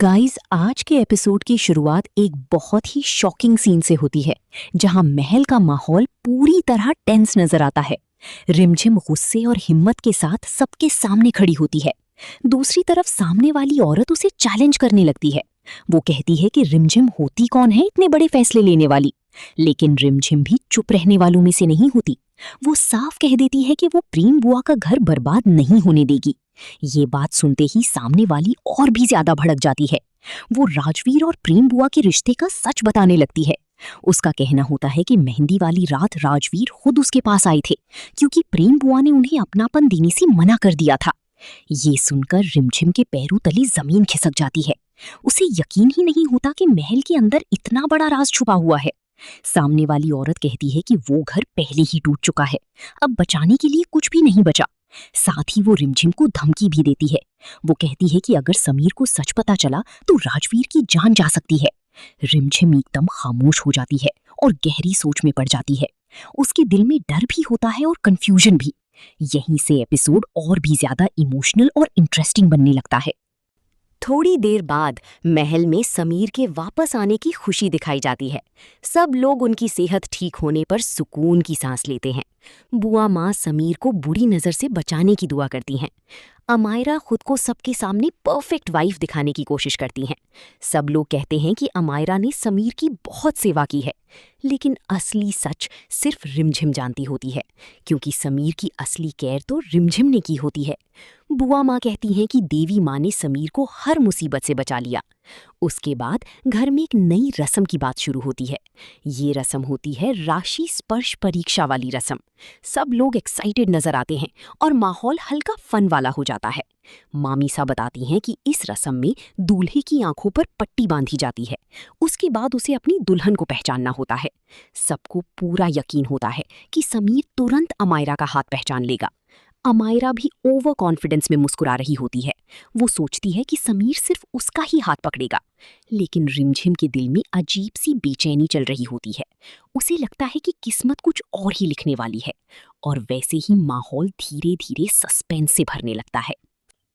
Guys, आज के episode की शुरुआत एक बहुत ही शॉकिंग सीन से होती है, जहां महल का माहौल पूरी तरह टेंस नजर आता है। रिमझिम गुस्से और हिम्मत के साथ सबके सामने खड़ी होती है। दूसरी तरफ सामने वाली औरत उसे चैलेंज करने लगती है। वो कहती है कि रिमझिम होती कौन है इतने बड़े फैसले लेने वाली। लेकिन रिमझिम भी चुप रहने वालों में से नहीं होती। वो साफ कह देती है कि वो प्रेम बुआ का घर बर्बाद नहीं होने देगी। ये बात सुनते ही सामने वाली और भी ज्यादा भड़क जाती है। वो राजवीर और प्रेम बुआ के रिश्ते का सच बताने लगती है। उसका कहना होता है कि मेहंदी वाली रात राजवीर खुद उसके पास आए थे, क्योंकि प्रेम बुआ ने उन्हें अपनापन देने से मना कर दिया था। ये सुनकर रिमझिम के पैरों तले जमीन खिसक जाती है। उसे यकीन ही नहीं होता कि महल के अंदर इतना बड़ा राज छुपा हुआ है। सामने वाली औरत कहती है कि वो घर पहले ही टूट चुका है, अब बचाने के लिए कुछ भी नहीं बचा। साथ ही वो रिमझिम को धमकी भी देती है। वो कहती है कि अगर समीर को सच पता चला तो राजवीर की जान जा सकती है। रिमझिम एकदम खामोश हो जाती है और गहरी सोच में पड़ जाती है। उसके दिल में डर भी होता है और कंफ्यूजन भी। यहीं से एपिसोड और भी ज्यादा इमोशनल और इंटरेस्टिंग बनने लगता है। थोड़ी देर बाद महल में समीर के वापस आने की खुशी दिखाई जाती है। सब लोग उनकी सेहत ठीक होने पर सुकून की सांस लेते हैं। बुआ माँ समीर को बुरी नजर से बचाने की दुआ करती हैं। अमायरा खुद को सबके सामने परफेक्ट वाइफ दिखाने की कोशिश करती हैं। सब लोग कहते हैं कि अमायरा ने समीर की बहुत सेवा की है, लेकिन असली सच सिर्फ रिमझिम जानती होती है, क्योंकि समीर की असली केयर तो रिमझिम ने की होती है। बुआ माँ कहती हैं कि देवी माँ ने समीर को हर मुसीबत से बचा लिया। उसके बाद घर में एक नई रस्म की बात शुरू होती है। ये रस्म होती है राशि स्पर्श परीक्षा वाली रस्म। सब लोग एक्साइटेड नजर आते हैं और माहौल हल्का फन वाला हो जाता है। मामीसा बताती हैं कि इस रस्म में दूल्हे की आंखों पर पट्टी बांधी जाती है। उसके बाद उसे अपनी दुल्हन को पहचानना होता है। सबको पूरा यकीन होता है कि समीर तुरंत अमायरा का हाथ पहचान लेगा। अमायरा भी ओवर कॉन्फिडेंस में मुस्कुरा रही होती है। वो सोचती है कि समीर सिर्फ उसका ही हाथ पकड़ेगा, लेकिन रिमझिम के दिल में अजीब सी बेचैनी चल रही होती है। उसे लगता है कि किस्मत कुछ और ही लिखने वाली है, और वैसे ही माहौल धीरे धीरे सस्पेंस से भरने लगता है।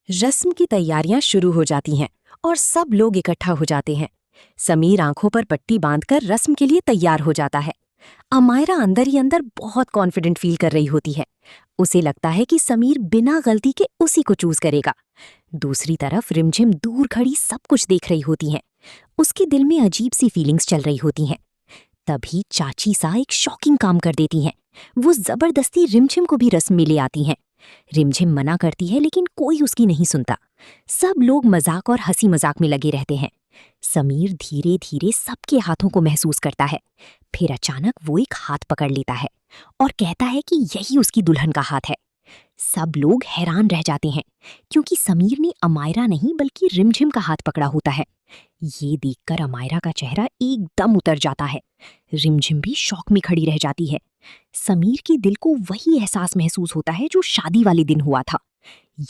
रस्म की तैयारियां शुरू हो जाती हैं और सब लोग इकट्ठा हो जाते हैं। समीर आंखों पर पट्टी बांधकर रस्म के लिए तैयार हो जाता है। अमायरा अंदर ही अंदर बहुत कॉन्फिडेंट फील कर रही होती है। उसे लगता है कि समीर बिना गलती के उसी को चूज करेगा। दूसरी तरफ रिमझिम दूर खड़ी सब कुछ देख रही होती है। उसके दिल में अजीब सी फीलिंग्स चल रही होती हैं। तभी चाची सा एक शॉकिंग काम कर देती हैं। वो जबरदस्ती रिमझिम को भी रस्म में ले आती हैं। रिमझिम मना करती है, लेकिन कोई उसकी नहीं सुनता। सब लोग मजाक और हंसी मजाक में लगे रहते हैं। समीर धीरे धीरे सबके हाथों को महसूस करता है। फिर अचानक वो एक हाथ पकड़ लेता है और कहता है कि यही उसकी दुल्हन का हाथ है। सब लोग हैरान रह जाते हैं, क्योंकि समीर ने अमायरा नहीं बल्कि रिमझिम का हाथ पकड़ा होता है। ये देखकर अमायरा का चेहरा एकदम उतर जाता है। रिमझिम भी शॉक में खड़ी रह जाती है। समीर के दिल को वही एहसास महसूस होता है जो शादी वाले दिन हुआ था।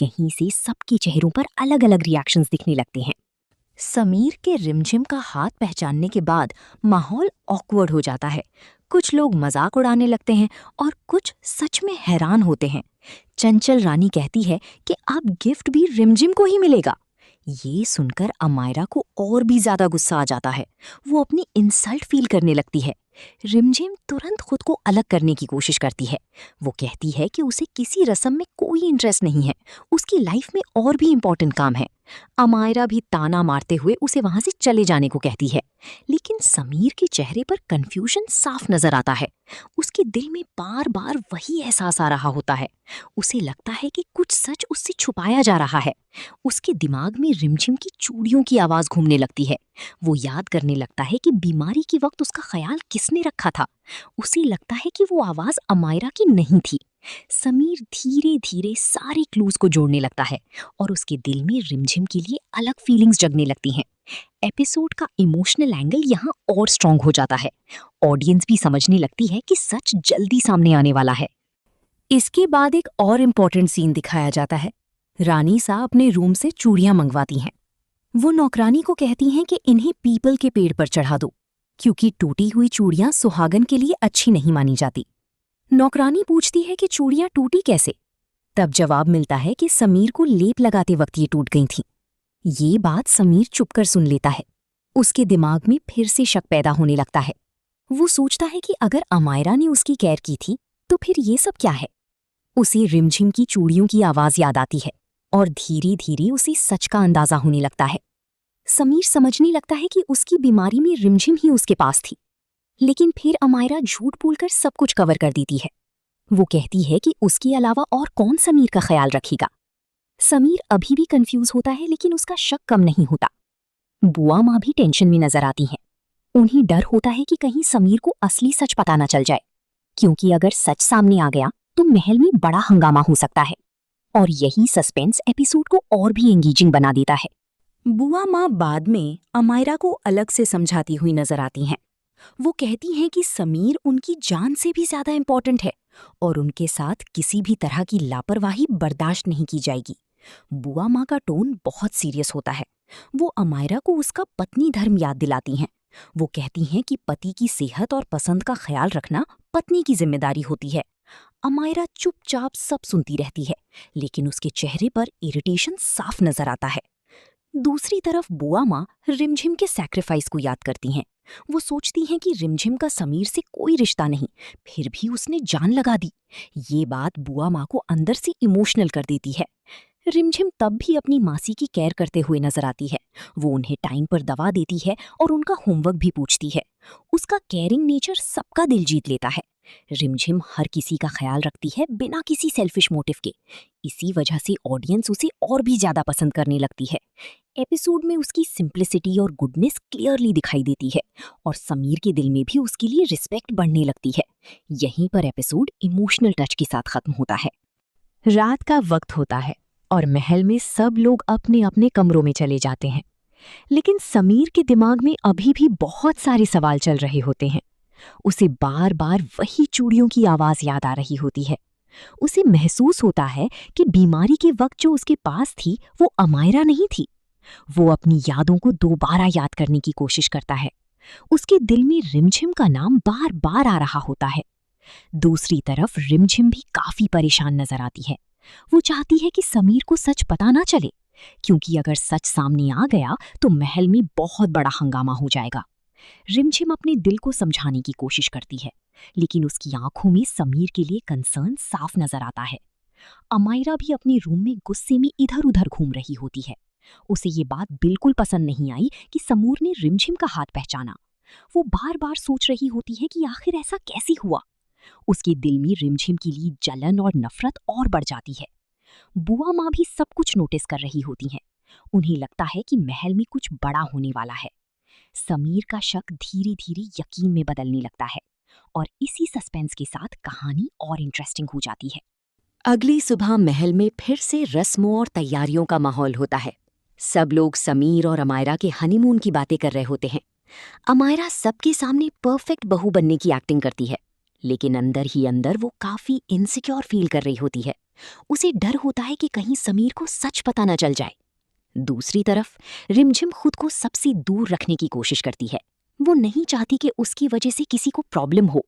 यहीं से सबके चेहरों पर अलग अलग रिएक्शंस दिखने लगते हैं। समीर के रिमझिम का हाथ पहचानने के बाद माहौल ऑकवर्ड हो जाता है। कुछ लोग मजाक उड़ाने लगते हैं और कुछ सच में हैरान होते हैं। चंचल रानी कहती है कि अब गिफ्ट भी रिमझिम को ही मिलेगा। ये सुनकर अमायरा को और भी ज्यादा गुस्सा आ जाता है। वो अपनी इंसल्ट फील करने लगती है। रिमझिम तुरंत खुद को अलग करने की कोशिश करती है। वो कहती है कि उसे किसी रस्म में कोई इंटरेस्ट नहीं है, उसकी लाइफ में और भी इम्पोर्टेंट काम है। अमायरा भी ताना मारते हुए उसे वहां से चले जाने को कहती है, लेकिन समीर के चेहरे पर कंफ्यूजन साफ नजर आता है। उसके दिल में बार बार वही एहसास आ रहा होता है। उसे लगता है कि कुछ सच उससे छुपाया जा रहा है। उसके दिमाग में रिमझिम की चूड़ियों की आवाज घूमने लगती है। वो याद करने लगता है कि बीमारी के वक्त उसका ख्याल किसने रखा था। उसे लगता है कि वो आवाज अमायरा की नहीं थी। समीर धीरे धीरे सारे क्लूज को जोड़ने लगता है और उसके दिल में रिमझिम के लिए अलग फीलिंग्स जगने लगती हैं। एपिसोड का इमोशनल एंगल यहाँ और स्ट्रॉन्ग हो जाता है। ऑडियंस भी समझने लगती है कि सच जल्दी सामने आने वाला है। इसके बाद एक और इम्पोर्टेंट सीन दिखाया जाता है। रानी सा अपने रूम से चूड़ियां मंगवाती हैं। वो नौकरानी को कहती हैं कि इन्हें पीपल के पेड़ पर चढ़ा दो, क्योंकि टूटी हुई चूड़ियां सुहागन के लिए अच्छी नहीं मानी जाती। नौकरानी पूछती है कि चूड़ियां टूटी कैसे। तब जवाब मिलता है कि समीर को लेप लगाते वक्त ये टूट गई थीं। ये बात समीर चुपकर सुन लेता है। उसके दिमाग में फिर से शक पैदा होने लगता है। वो सोचता है कि अगर अमायरा ने उसकी केयर की थी तो फिर ये सब क्या है। उसे रिमझिम की चूड़ियों की आवाज याद आती है और धीरे धीरे उसे सच का अंदाजा होने लगता है। समीर समझने लगता है कि उसकी बीमारी में रिमझिम ही उसके पास थी, लेकिन फिर अमायरा झूठ बोलकर सब कुछ कवर कर देती है। वो कहती है कि उसके अलावा और कौन समीर का ख्याल रखेगा। समीर अभी भी कंफ्यूज होता है, लेकिन उसका शक कम नहीं होता। बुआ माँ भी टेंशन में नजर आती हैं। उन्हें डर होता है कि कहीं समीर को असली सच पता न चल जाए, क्योंकि अगर सच सामने आ गया तो महल में बड़ा हंगामा हो सकता है। और यही सस्पेंस एपिसोड को और भी एंगेजिंग बना देता है। बुआ माँ बाद में अमायरा को अलग से समझाती हुई नजर आती हैं। वो कहती हैं कि समीर उनकी जान से भी ज्यादा इंपॉर्टेंट है और उनके साथ किसी भी तरह की लापरवाही बर्दाश्त नहीं की जाएगी। बुआ माँ का टोन बहुत सीरियस होता है। वो अमायरा को उसका पत्नी धर्म याद दिलाती हैं। वो कहती हैं कि पति की सेहत और पसंद का ख्याल रखना पत्नी की जिम्मेदारी होती है। अमायरा चुपचाप सब सुनती रहती है, लेकिन उसके चेहरे पर इरिटेशन साफ नजर आता है। दूसरी तरफ बुआ माँ रिमझिम के सैक्रिफाइस को याद करती हैं। वो सोचती हैं कि रिमझिम का समीर से कोई रिश्ता नहीं, फिर भी उसने जान लगा दी। ये बात बुआ माँ को अंदर से इमोशनल कर देती है। रिमझिम तब भी अपनी मासी की केयर करते हुए नजर आती है। वो उन्हें टाइम पर दवा देती है और उनका होमवर्क भी पूछती है। उसका केयरिंग नेचर सबका दिल जीत लेता है। रिमझिम हर किसी का ख्याल रखती है बिना किसी सेल्फिश मोटिव के। इसी वजह से ऑडियंस उसे और भी ज्यादा पसंद करने लगती है। एपिसोड में उसकी सिंप्लिसिटी और गुडनेस क्लियरली दिखाई देती है और समीर के दिल में भी उसके लिए रिस्पेक्ट बढ़ने लगती है। यहीं पर एपिसोड इमोशनल टच के साथ खत्म होता है। रात का वक्त होता है और महल में सब लोग अपने अपने कमरों में चले जाते हैं, लेकिन समीर के दिमाग में अभी भी बहुत सारे सवाल चल रहे होते हैं। उसे बार बार वही चूड़ियों की आवाज याद आ रही होती है। उसे महसूस होता है कि बीमारी के वक्त जो उसके पास थी वो अमायरा नहीं थी। वो अपनी यादों को दोबारा याद करने की कोशिश करता है। उसके दिल में रिमझिम का नाम बार बार आ रहा होता है। दूसरी तरफ रिमझिम भी काफी परेशान नजर आती है। वो चाहती है कि समीर को सच पता ना चले, क्योंकि अगर सच सामने आ गया तो महल में बहुत बड़ा हंगामा हो जाएगा। रिमझिम अपने दिल को समझाने की कोशिश करती है, लेकिन उसकी आंखों में समीर के लिए कंसर्न साफ नजर आता है। अमायरा भी अपने रूम में गुस्से में इधर उधर घूम रही होती है। उसे ये बात बिल्कुल पसंद नहीं आई कि समूर ने रिमझिम का हाथ पहचाना। वो बार बार सोच रही होती है कि आखिर ऐसा कैसे हुआ। उसके दिल में रिमझिम के लिए जलन और नफरत और बढ़ जाती है। बुआ माँ भी सब कुछ नोटिस कर रही होती हैं। उन्हें लगता है कि महल में कुछ बड़ा होने वाला है। समीर का शक धीरे धीरे यकीन में बदलने लगता है और इसी सस्पेंस के साथ कहानी और इंटरेस्टिंग हो जाती है। अगली सुबह महल में फिर से रस्मों और तैयारियों का माहौल होता है। सब लोग समीर और अमायरा के हनीमून की बातें कर रहे होते हैं। अमायरा सबके सामने परफेक्ट बहू बनने की एक्टिंग करती है, लेकिन अंदर ही अंदर वो काफी इनसिक्योर फील कर रही होती है। उसे डर होता है कि कहीं समीर को सच पता न चल जाए। दूसरी तरफ रिमझिम खुद को सबसे दूर रखने की कोशिश करती है। वो नहीं चाहती कि उसकी वजह से किसी को प्रॉब्लम हो।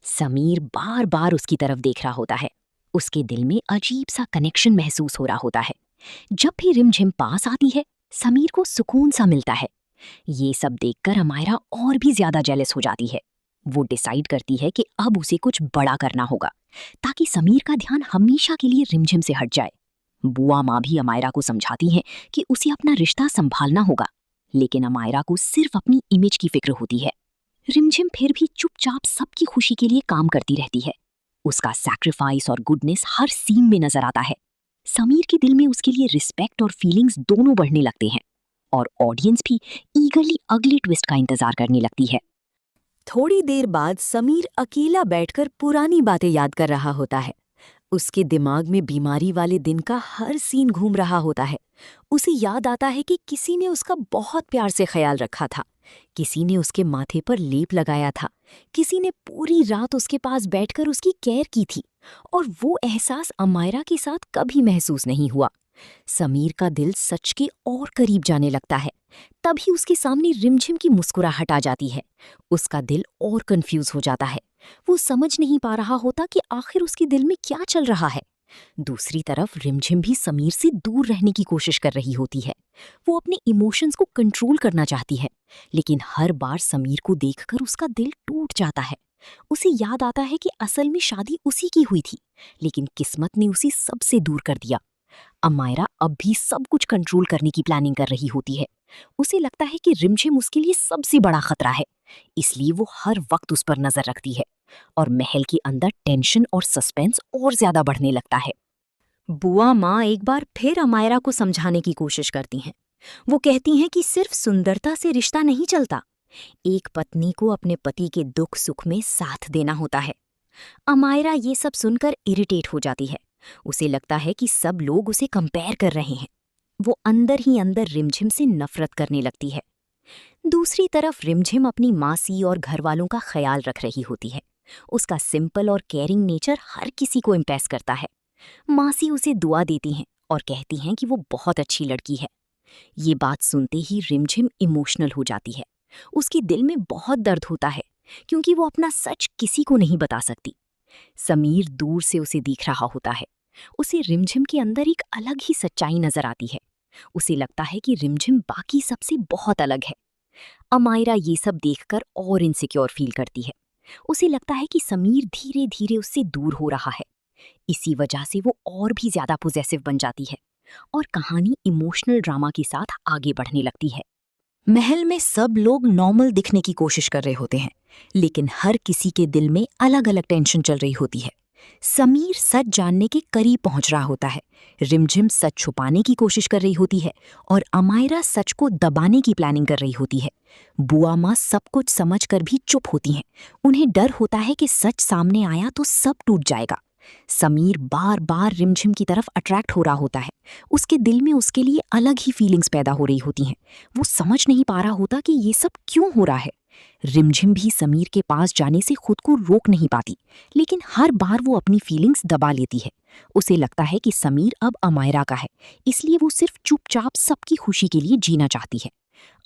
समीर बार बार उसकी तरफ देख रहा होता है। उसके दिल में अजीब सा कनेक्शन महसूस हो रहा होता है। जब भी रिमझिम पास आती है, समीर को सुकून सा मिलता है। ये सब देखकर अमायरा और भी ज्यादा जेलस हो जाती है। वो डिसाइड करती है कि अब उसे कुछ बड़ा करना होगा, ताकि समीर का ध्यान हमेशा के लिए रिमझिम से हट जाए। बुआ माँ भी अमायरा को समझाती हैं कि उसे अपना रिश्ता संभालना होगा, लेकिन अमायरा को सिर्फ अपनी इमेज की फिक्र होती है। रिमझिम फिर भी चुपचाप सबकी खुशी के लिए काम करती रहती है। उसका सैक्रिफाइस और गुडनेस हर सीन में नजर आता है। समीर के दिल में उसके लिए रिस्पेक्ट और फीलिंग्स दोनों बढ़ने लगते हैं और ऑडियंस भी ईगरली अगले ट्विस्ट का इंतजार करने लगती है। थोड़ी देर बाद समीर अकेला बैठकर पुरानी बातें याद कर रहा होता है। उसके दिमाग में बीमारी वाले दिन का हर सीन घूम रहा होता है। उसे याद आता है कि किसी ने उसका बहुत प्यार से ख्याल रखा था, किसी ने उसके माथे पर लेप लगाया था, किसी ने पूरी रात उसके पास बैठकर उसकी केयर की थी, और वो एहसास अमायरा के साथ कभी महसूस नहीं हुआ। समीर का दिल सच के और करीब जाने लगता है। तभी उसके सामने रिमझिम की मुस्कुराहट आ जाती है। उसका दिल और कंफ्यूज हो जाता है। वो समझ नहीं पा रहा होता कि आखिर उसके दिल में क्या चल रहा है। दूसरी तरफ रिमझिम भी समीर से दूर रहने की कोशिश कर रही होती है। वो अपने इमोशंस को कंट्रोल करना चाहती है, लेकिन हर बार समीर को देखकर उसका दिल टूट जाता है। उसे याद आता है कि असल में शादी उसी की हुई थी, लेकिन किस्मत ने उसे सबसे दूर कर दिया। अमायरा अब भी सब कुछ कंट्रोल करने की प्लानिंग कर रही होती है। उसे लगता है कि रिमझिम उसके लिए सबसे बड़ा खतरा है, इसलिए वो हर वक्त उस पर नजर रखती है और महल के अंदर टेंशन और सस्पेंस और ज्यादा बढ़ने लगता है। बुआ माँ एक बार फिर अमायरा को समझाने की कोशिश करती हैं। वो कहती हैं कि सिर्फ सुंदरता से रिश्ता नहीं चलता, एक पत्नी को अपने पति के दुख सुख में साथ देना होता है। अमायरा ये सब सुनकर इरिटेट हो जाती है। उसे लगता है कि सब लोग उसे कंपेयर कर रहे हैं। वो अंदर ही अंदर रिमझिम से नफरत करने लगती है। दूसरी तरफ रिमझिम अपनी मासी और घरवालों का ख्याल रख रही होती है। उसका सिंपल और केयरिंग नेचर हर किसी को इम्प्रेस करता है। मासी उसे दुआ देती हैं और कहती हैं कि वो बहुत अच्छी लड़की है। ये बात सुनते ही रिमझिम इमोशनल हो जाती है। उसके दिल में बहुत दर्द होता है, क्योंकि वो अपना सच किसी को नहीं बता सकती। समीर दूर से उसे देख रहा होता है। उसे रिमझिम के अंदर एक अलग ही सच्चाई नजर आती है। उसे लगता है कि रिमझिम बाकी सबसे बहुत अलग है। अमायरा ये सब देखकर और इनसिक्योर फील करती है। उसे लगता है कि समीर धीरे धीरे उससे दूर हो रहा है। इसी वजह से वो और भी ज्यादा पॉसेसिव बन जाती है और कहानी इमोशनल ड्रामा के साथ आगे बढ़ने लगती है। महल में सब लोग नॉर्मल दिखने की कोशिश कर रहे होते हैं, लेकिन हर किसी के दिल में अलग अलग टेंशन चल रही होती है। समीर सच जानने के करीब पहुंच रहा होता है, रिमझिम सच छुपाने की कोशिश कर रही होती है और अमायरा सच को दबाने की प्लानिंग कर रही होती है। बुआ माँ सब कुछ समझकर भी चुप होती हैं। उन्हें डर होता है कि सच सामने आया तो सब टूट जाएगा। समीर बार बार रिमझिम की तरफ अट्रैक्ट हो रहा होता है। उसके दिल में उसके लिए अलग ही फीलिंग्स पैदा हो रही होती हैं। वो समझ नहीं पा रहा होता कि ये सब क्यों हो रहा है। रिमझिम भी समीर के पास जाने से खुद को रोक नहीं पाती, लेकिन हर बार वो अपनी फीलिंग्स दबा लेती है। उसे लगता है कि समीर अब अमायरा का है, इसलिए वो सिर्फ चुपचाप सबकी खुशी के लिए जीना चाहती है।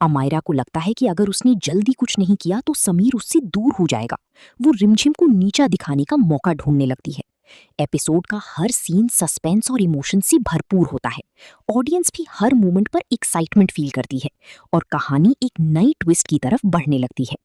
अमायरा को लगता है कि अगर उसने जल्दी कुछ नहीं किया तो समीर उससे दूर हो जाएगा। वो रिमझिम को नीचा दिखाने का मौका ढूंढने लगती है। एपिसोड का हर सीन सस्पेंस और इमोशन से भरपूर होता है। ऑडियंस भी हर मोमेंट पर एक्साइटमेंट फील करती है और कहानी एक नई ट्विस्ट की तरफ बढ़ने लगती है।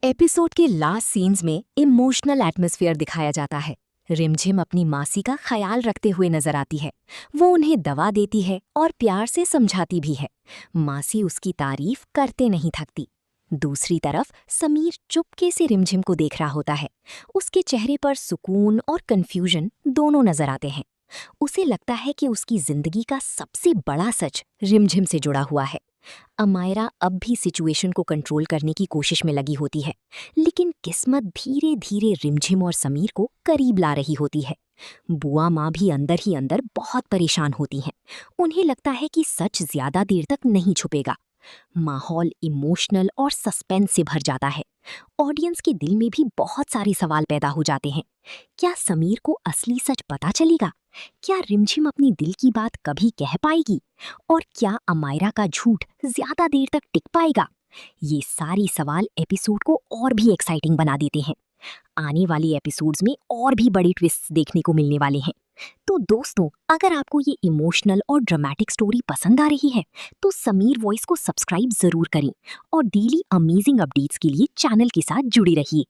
एपिसोड के लास्ट सीन्स में इमोशनल एटमॉस्फेयर दिखाया जाता है। रिमझिम अपनी मासी का ख्याल रखते हुए नजर आती है। वो उन्हें दवा देती है और प्यार से समझाती भी है। मासी उसकी तारीफ करते नहीं थकती। दूसरी तरफ समीर चुपके से रिमझिम को देख रहा होता है। उसके चेहरे पर सुकून और कंफ्यूजन दोनों नजर आते हैं। उसे लगता है कि उसकी जिंदगी का सबसे बड़ा सच रिमझिम से जुड़ा हुआ है। अमायरा अब भी सिचुएशन को कंट्रोल करने की कोशिश में लगी होती है, लेकिन किस्मत धीरे धीरे रिमझिम और समीर को करीब ला रही होती है। बुआ माँ भी अंदर ही अंदर बहुत परेशान होती हैं। उन्हें लगता है कि सच ज्यादा देर तक नहीं छुपेगा। माहौल इमोशनल और सस्पेंस से भर जाता है। ऑडियंस के दिल में भी बहुत सारे सवाल पैदा हो जाते हैं। क्या समीर को असली सच पता चलेगा? क्या रिमझिम अपनी दिल की बात कभी कह पाएगी? और क्या अमायरा का झूठ ज्यादा देर तक टिक पाएगा? ये सारी सवाल एपिसोड को और भी एक्साइटिंग बना देते हैं। आने वाली एपिसोड्स में और भी बड़े ट्विस्ट देखने को मिलने वाले हैं। तो दोस्तों, अगर आपको ये इमोशनल और ड्रामेटिक स्टोरी पसंद आ रही है तो समीर वॉइस को सब्सक्राइब जरूर करें और डेली अमेजिंग अपडेट्स के लिए चैनल के साथ जुड़े रहिए।